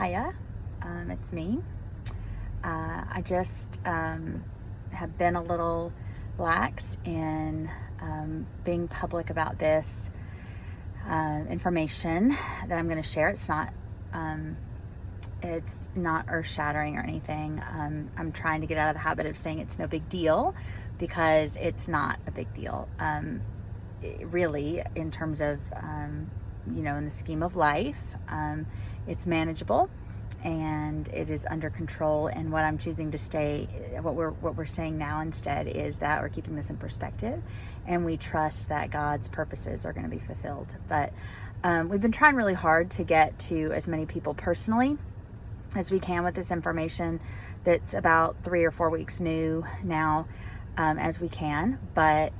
Hiya, it's me. I just have been a little lax in being public about this information that I'm going to share. It's not earth-shattering or anything. I'm trying to get out of the habit of saying it's no big deal, because it's not a big deal. Really, in terms of in the scheme of life, it's manageable and it is under control. And what I'm choosing to what we're saying now instead is that we're keeping this in perspective, and we trust that God's purposes are going to be fulfilled. But we've been trying really hard to get to as many people personally as we can with this information that's about 3 or 4 weeks new now, as we can. But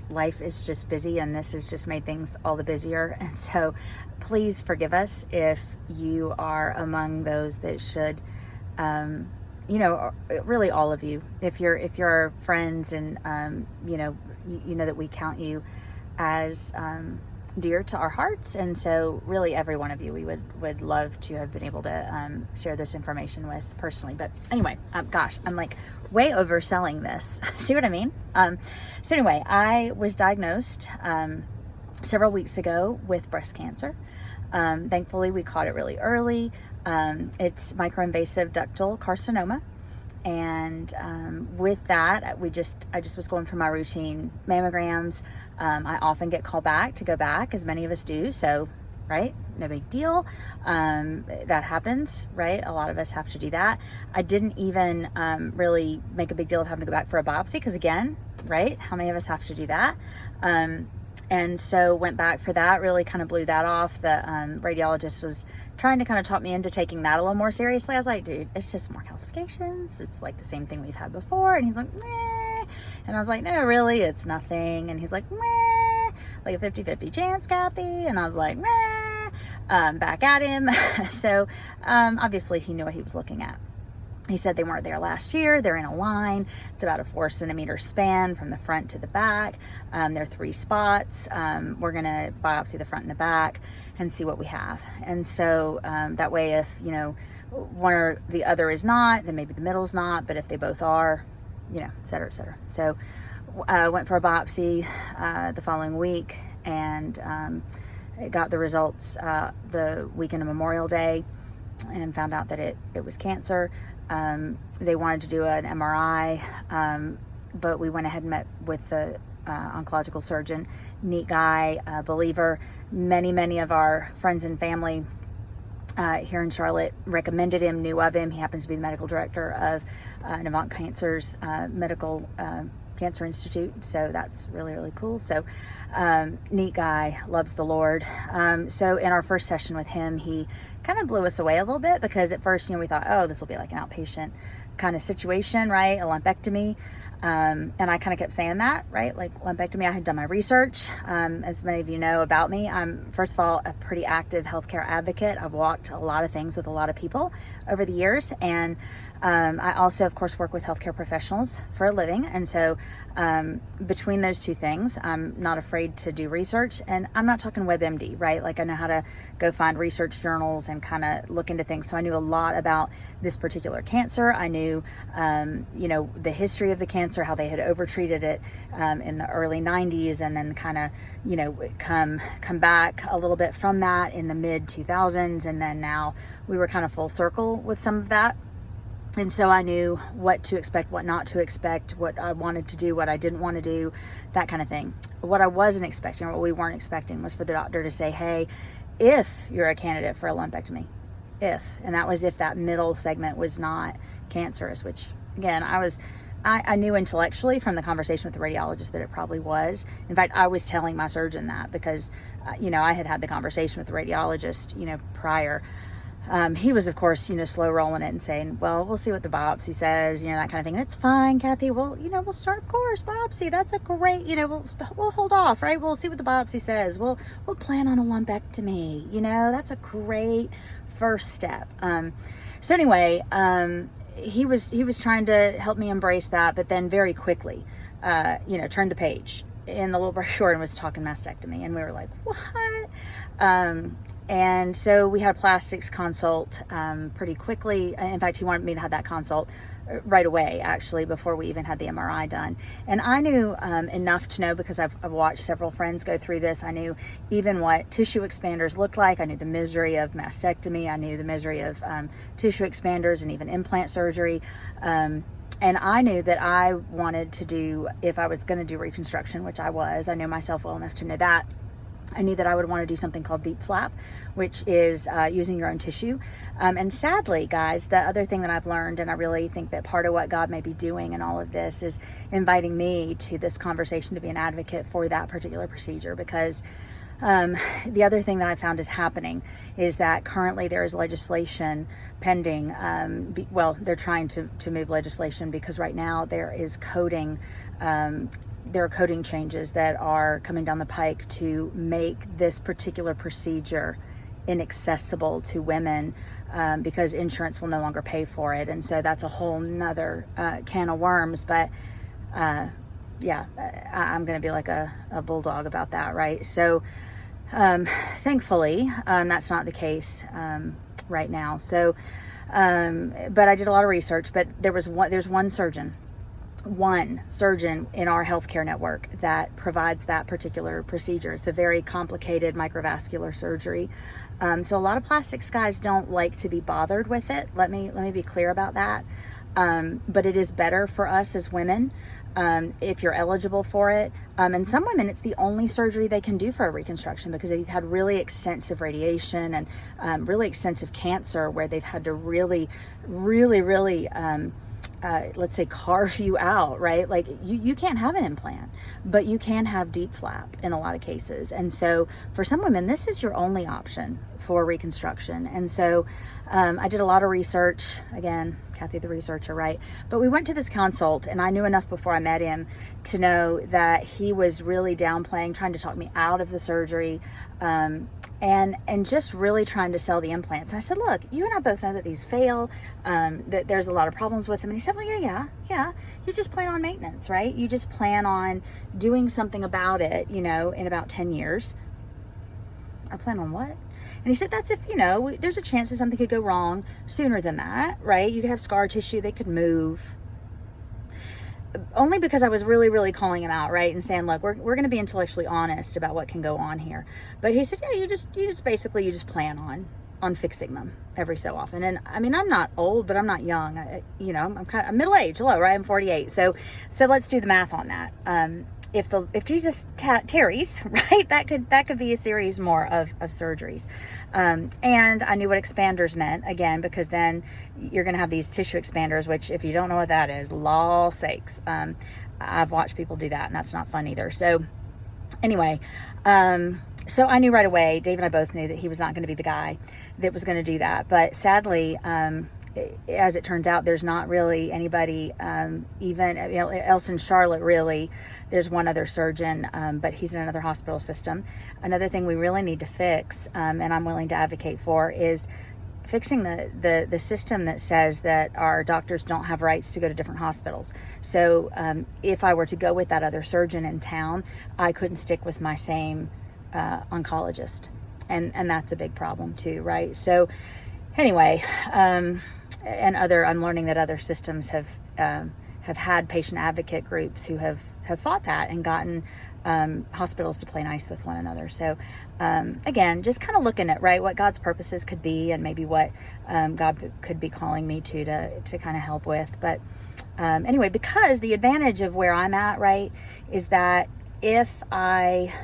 life is just busy, and this has just made things all the busier. And so please forgive us if you are among those that should, really all of you, if you're friends and, you know that we count you as dear to our hearts. And so really every one of you we would love to have been able to share this information with personally. But anyway, gosh, I'm like way overselling this. See what I mean? So anyway, I was diagnosed several weeks ago with breast cancer. Thankfully we caught it really early. It's microinvasive ductal carcinoma. And with that, I just was going for my routine mammograms. I often get called back to go back, as many of us do. So, right, no big deal. That happens, right? A lot of us have to do that. I didn't even really make a big deal of having to go back for a biopsy, because again, right, how many of us have to do that? And so went back for that, really kind of blew that off. The radiologist was trying to kind of talk me into taking that a little more seriously. I was like, dude, it's just more calcifications. It's like the same thing we've had before. And he's like, meh. And I was like, no, really, it's nothing. And he's like, meh, like a 50-50 chance, Cathie. And I was like, meh, back at him. So obviously he knew what he was looking at. He said they weren't there last year. They're in a line. It's about a 4-centimeter span from the front to the back. There are 3 spots. We're going to biopsy the front and the back and see what we have. And so that way, if, one or the other is not, then maybe the middle's not. But if they both are, et cetera, et cetera. So I went for a biopsy the following week, and got the results the weekend of Memorial Day, and found out that it was cancer. They wanted to do an MRI, but we went ahead and met with the oncological surgeon. Neat guy, believer. Many of our friends and family here in Charlotte recommended him, knew of him. He happens to be the medical director of Navant Cancer's medical Cancer Institute. So that's really, really cool. So neat guy, loves the Lord. So in our first session with him, he kind of blew us away a little bit, because at first, we thought, oh, this will be like an outpatient kind of situation, right? A lumpectomy. And I kind of kept saying that, right? Like lumpectomy. I had done my research. As many of you know about me, I'm, first of all, a pretty active healthcare advocate. I've walked a lot of things with a lot of people over the years. And I also, of course, work with healthcare professionals for a living. And so between those two things, I'm not afraid to do research. And I'm not talking WebMD, right? Like I know how to go find research journals and kind of look into things. So I knew a lot about this particular cancer. I knew, the history of the cancer, how they had overtreated it in the early 90s, and then kind of, come back a little bit from that in the mid 2000s. And then now we were kind of full circle with some of that. And so I knew what to expect, what not to expect, what I wanted to do, what I didn't want to do, that kind of thing. What I wasn't expecting, or what we weren't expecting, was for the doctor to say, hey, if you're a candidate for a lumpectomy, and that was if that middle segment was not cancerous, which again, I knew intellectually from the conversation with the radiologist that it probably was. In fact, I was telling my surgeon that, because, I had the conversation with the radiologist, prior. He was, of course, slow rolling it and saying, well, we'll see what the biopsy says, that kind of thing. And it's fine, Cathie. Well, we'll start, of course, biopsy. That's a great, we'll hold off, right? We'll see what the biopsy says. We'll plan on a lumpectomy. That's a great first step. So anyway, he was trying to help me embrace that, but then very quickly, turned the page. in the little brochure and was talking mastectomy, and we were like, what? And so we had a plastics consult pretty quickly. In fact, he wanted me to have that consult right away, actually, before we even had the MRI done. And I knew enough to know, because I've watched several friends go through this. I knew even what tissue expanders looked like. I knew the misery of mastectomy. I knew the misery of tissue expanders and even implant surgery. And I knew that I wanted to do, if I was going to do reconstruction, which I knew myself well enough to know that, I knew that I would want to do something called deep flap, which is using your own tissue. And sadly, guys, the other thing that I've learned, and I really think that part of what God may be doing in all of this is inviting me to this conversation to be an advocate for that particular procedure, because the other thing that I found is happening is that currently there is legislation pending. They're trying to move legislation, because right now there is coding. There are coding changes that are coming down the pike to make this particular procedure inaccessible to women, because insurance will no longer pay for it. And so that's a whole nother can of worms. But I'm going to be like a bulldog about that, right? So thankfully, that's not the case right now. So, but I did a lot of research. But there's one surgeon in our healthcare network that provides that particular procedure. It's a very complicated microvascular surgery. So a lot of plastics guys don't like to be bothered with it. Let me be clear about that. But it is better for us as women if you're eligible for it. And some women, it's the only surgery they can do for a reconstruction, because they've had really extensive radiation and really extensive cancer, where they've had to really let's say carve you out, right? Like you can't have an implant, but you can have deep flap in a lot of cases. And so for some women, this is your only option for reconstruction. And so I did a lot of research. Again, Cathie the researcher, right? But we went to this consult, and I knew enough before I met him to know that he was really downplaying, trying to talk me out of the surgery, and just really trying to sell the implants. And I said, look, you and I both know that these fail, that there's a lot of problems with them. And he said, well, yeah. You just plan on maintenance, right? You just plan on doing something about it, in about 10 years. I plan on what? And he said, that's if, there's a chance that something could go wrong sooner than that, right? You could have scar tissue, they could move. Only because I was really, really calling him out, right? And saying, look, we're going to be intellectually honest about what can go on here. But he said, yeah, you just plan on fixing them every so often. And I mean, I'm not old, but I'm not young. I'm middle-aged. Hello, right? I'm 48. So let's do the math on that. If Jesus tarries, right, that could be a series more of surgeries. And I knew what expanders meant, again, because then you're going to have these tissue expanders, which, if you don't know what that is, law sakes, I've watched people do that, and that's not fun either. So anyway, so I knew right away, Dave and I both knew that he was not going to be the guy that was going to do that. But sadly, as it turns out, there's not really anybody, even else in Charlotte, really. There's one other surgeon, but he's in another hospital system. Another thing we really need to fix, and I'm willing to advocate for, is fixing the system that says that our doctors don't have rights to go to different hospitals. So if I were to go with that other surgeon in town, I couldn't stick with my same oncologist, and that's a big problem too, right? So anyway, I'm learning that other systems have had patient advocate groups who have fought that and gotten hospitals to play nice with one another. So again, just kind of looking at, right, what God's purposes could be, and maybe what God could be calling me to kind of help with. But anyway, because the advantage of where I'm at, right, is that if I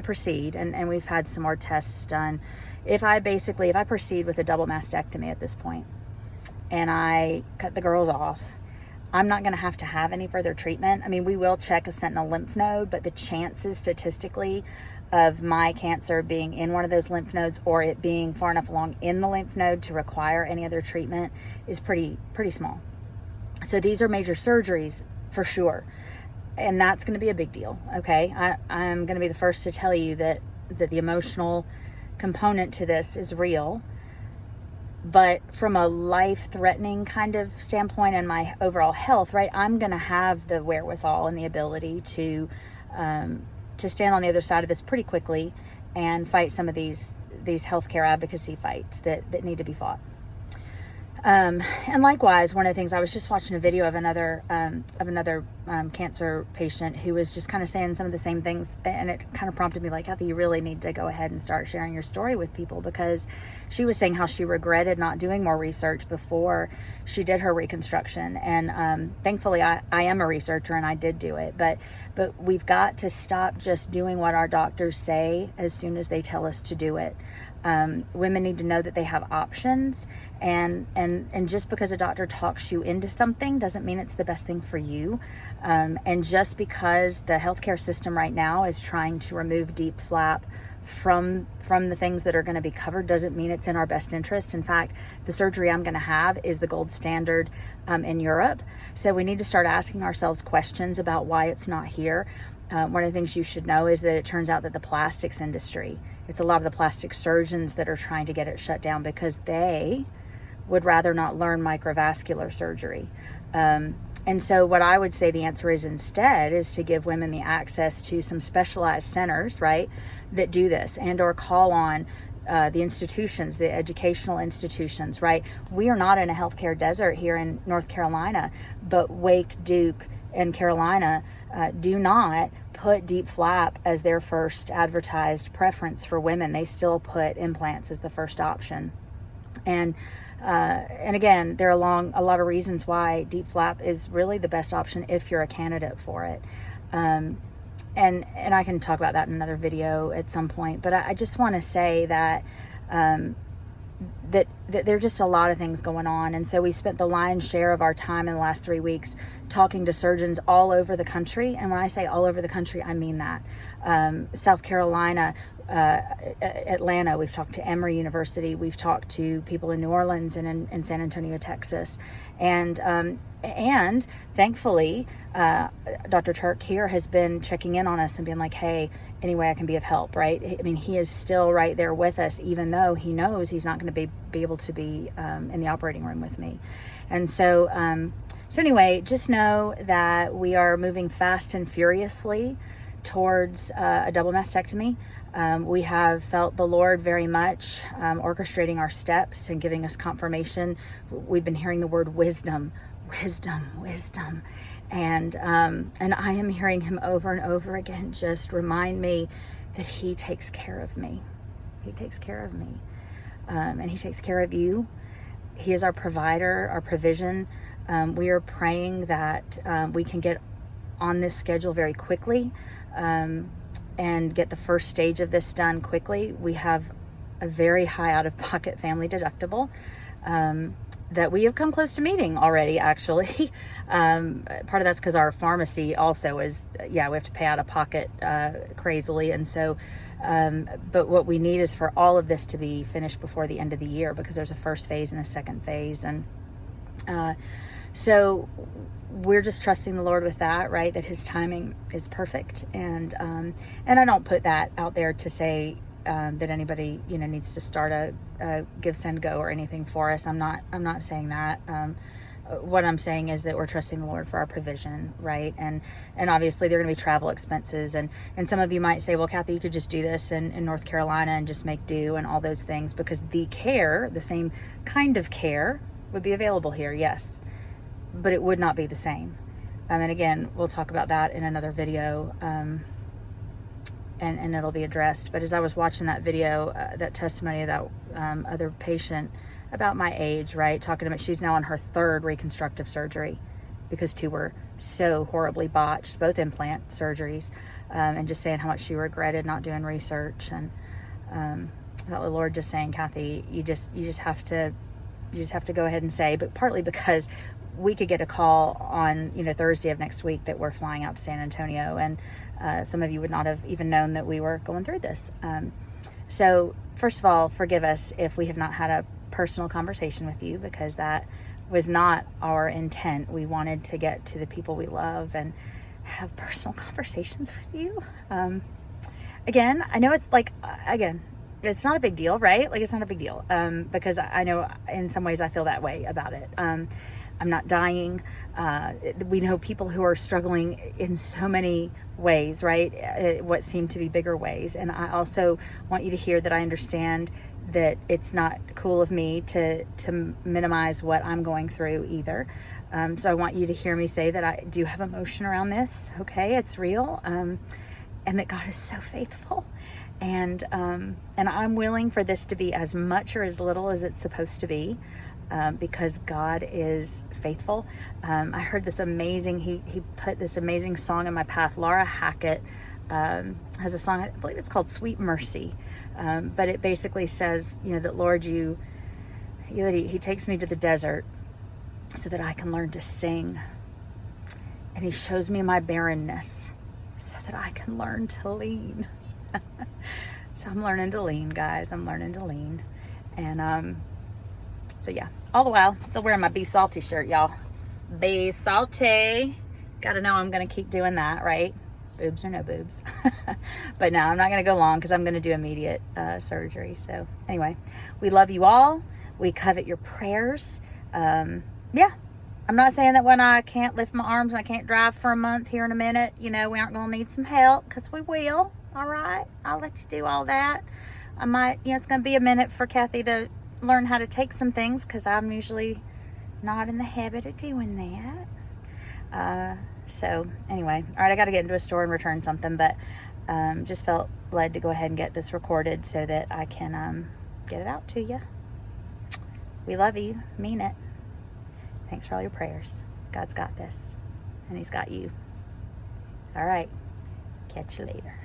proceed, and we've had some more tests done, if I proceed with a double mastectomy at this point, and I cut the girls off, I'm not going to have any further treatment. I mean, we will check a sentinel lymph node, but the chances statistically of my cancer being in one of those lymph nodes, or it being far enough along in the lymph node to require any other treatment, is pretty small. So these are major surgeries for sure. And that's going to be a big deal. Okay. I'm going to be the first to tell you that the emotional component to this is real. But from a life-threatening kind of standpoint and my overall health, right, I'm going to have the wherewithal and the ability to stand on the other side of this pretty quickly and fight some of these healthcare advocacy fights that need to be fought. And likewise, one of the things, I was just watching a video of another cancer patient who was just kind of saying some of the same things, and it kind of prompted me, like, Cathie, you really need to go ahead and start sharing your story with people, because she was saying how she regretted not doing more research before she did her reconstruction. And thankfully, I am a researcher and I did do it, but we've got to stop just doing what our doctors say as soon as they tell us to do it. Women need to know that they have options, and just because a doctor talks you into something doesn't mean it's the best thing for you. And just because the healthcare system right now is trying to remove DIEP flap from the things that are going to be covered doesn't mean it's in our best interest. In fact, the surgery I'm going to have is the gold standard in Europe. So we need to start asking ourselves questions about why it's not here. One of the things you should know is that it turns out that the plastics industry, it's a lot of the plastic surgeons that are trying to get it shut down because they would rather not learn microvascular surgery. And so what I would say the answer is instead is to give women the access to some specialized centers, right, that do this, and or call on the institutions, the educational institutions, right? We are not in a healthcare desert here in North Carolina, but Wake, Duke, and Carolina do not put DIEP flap as their first advertised preference for women. They still put implants as the first option. And again, there are a lot of reasons why DIEP flap is really the best option if you're a candidate for it. And I can talk about that in another video at some point, but I just want to say that that there are just a lot of things going on. And so we spent the lion's share of our time in the last 3 weeks talking to surgeons all over the country. And when I say all over the country, I mean that. South Carolina, Atlanta, we've talked to Emory University, we've talked to people in New Orleans and in San Antonio, Texas. And thankfully, Dr. Turk here has been checking in on us and being like, hey, any way I can be of help, right? I mean, he is still right there with us, even though he knows he's not going to be able to be in the operating room with me. And so anyway, just know that we are moving fast and furiously towards a double mastectomy. We have felt the Lord very much orchestrating our steps and giving us confirmation. We've been hearing the word wisdom. And I am hearing him over and over again just remind me that he takes care of me. He takes care of me. And he takes care of you. He is our provider, our provision. We are praying that we can get on this schedule very quickly and get the first stage of this done quickly. We have a very high out-of-pocket family deductible that we have come close to meeting already, actually. Part of that's because our pharmacy also is, we have to pay out of pocket crazily. And so, but what we need is for all of this to be finished before the end of the year, because there's a first phase and a second phase. And so we're just trusting the Lord with that, right? That his timing is perfect. And I don't put that out there to say that anybody, needs to start a give, send, go or anything for us. I'm not saying that. What I'm saying is that we're trusting the Lord for our provision, right? And obviously there are going to be travel expenses, and some of you might say, well, Cathie, you could just do this in North Carolina and just make do and all those things, because the same kind of care would be available here, yes, but it would not be the same. And again, we'll talk about that in another video. And it'll be addressed. But as I was watching that video, that testimony of that other patient about my age, right, talking about she's now on her third reconstructive surgery because 2 were so horribly botched, both implant surgeries, and just saying how much she regretted not doing research. And I felt the Lord just saying, Cathie, you just have to go ahead and say, but partly because we could get a call on Thursday of next week that we're flying out to San Antonio, and some of you would not have even known that we were going through this. So first of all, forgive us if we have not had a personal conversation with you, because that was not our intent. We wanted to get to the people we love and have personal conversations with you. Again, I know it's like, it's not a big deal, right? Like, it's not a big deal, because I know in some ways I feel that way about it. I'm not dying. We know people who are struggling in so many ways, right? What seem to be bigger ways. And I also want you to hear that I understand that it's not cool of me to minimize what I'm going through either. So I want you to hear me say that I do have emotion around this. Okay, it's real, and that God is so faithful. And I'm willing for this to be as much or as little as it's supposed to be, because God is faithful. I heard this amazing, he put this amazing song in my path. Laura Hackett has a song, I believe it's called Sweet Mercy. But it basically says, that Lord, he takes me to the desert so that I can learn to sing. And he shows me my barrenness so that I can learn to lean. So I'm learning to lean, guys. I'm learning to lean. And so yeah, all the while still wearing my Be Salty shirt, y'all. Be salty. Gotta know I'm gonna keep doing that, right? Boobs or no boobs. But no, I'm not gonna go long because I'm gonna do immediate surgery. So anyway, we love you all. We covet your prayers. Yeah, I'm not saying that when I can't lift my arms and I can't drive for a month here in a minute, we aren't gonna need some help, because we will. All right, I'll let you do all that. I might, it's gonna be a minute for Cathie to learn how to take some things, because I'm usually not in the habit of doing that. So anyway, all right, I got to get into a store and return something, but just felt led to go ahead and get this recorded so that I can get it out to you. We love you, mean it. Thanks for all your prayers. God's got this, and he's got you. All right, catch you later.